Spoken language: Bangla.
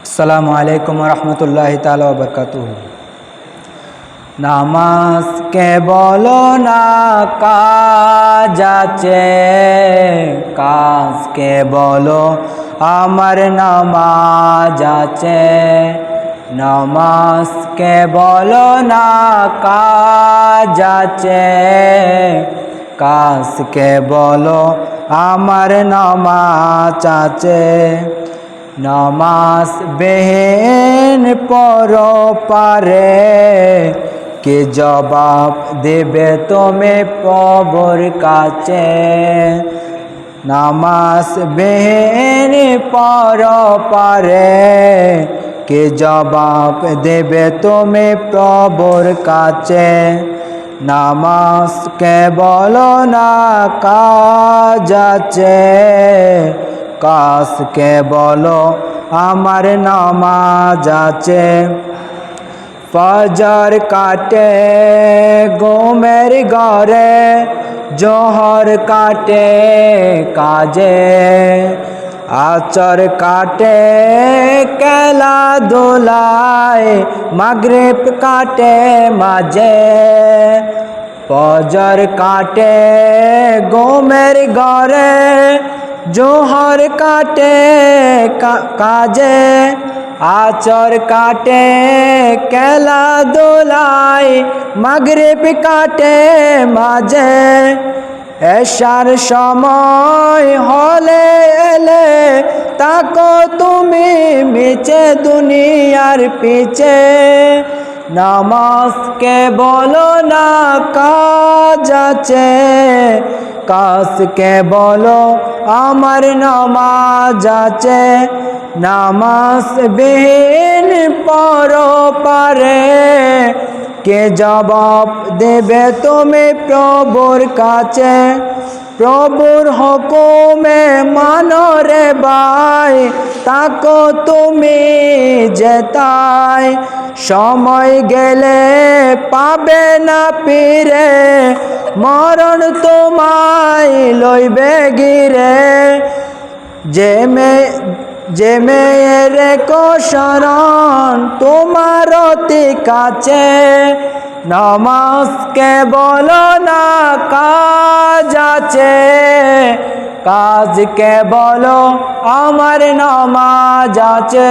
আসসালামু আলাইকুম রহমতুল্লাহি তাআলা ওয়া বারাকাতুহু। নামাজ কেবল না কাজ আছে, কাজ কেবল আমার নামাজ আছে। নামাজ কেবল না কাজ আছে, কাজ কেবল আমার নামাজ আছে। নামাজ বেহেন পর পারে, কে জবাব দেবে তুমি প্রভুর কাছে। নামাজ বেহেন পর পারে, কে জবাব দেবে তুমি প্রভুর কাছে। নামাজ কেবল না কাজ আছে, কাজ কেবল আমার নামাজ আছে। ফজর কাটে ঘুমের ঘরে, জোহর কাটে কাজে, আসর কাটে খেলাধুলায়, মাগরিব কাটে মাঝে। ফজর কাটে ঘুমের ঘরে, জোহর কাটে কাজে, আসর কাটে খেলাধুলায়, মাগরিব কাটে মাঝে। এশার সময় হলে এলে তাকো তুমি মিছে দুনিয়ার পিছে। নামাজ কেবল না কাজ আছে, কাজ কেবল আমার নামাজ আছে। নামাজ বিহীন পর পারে, কে জবাব দেবে তুমি প্রভুর কাছে। প্রভুর হুকুমে মানো রে ভাই, তাকো তুমি যেতাই। সময় গেলে পাবে না ফিরে, মরণ তোমায় লইবে গিরে। যে মেয়ের শরণ তোমার অতি কাছে। নামাজ কেবল না কাজ আছে, কাজ কেবল আমার নামাজ আছে।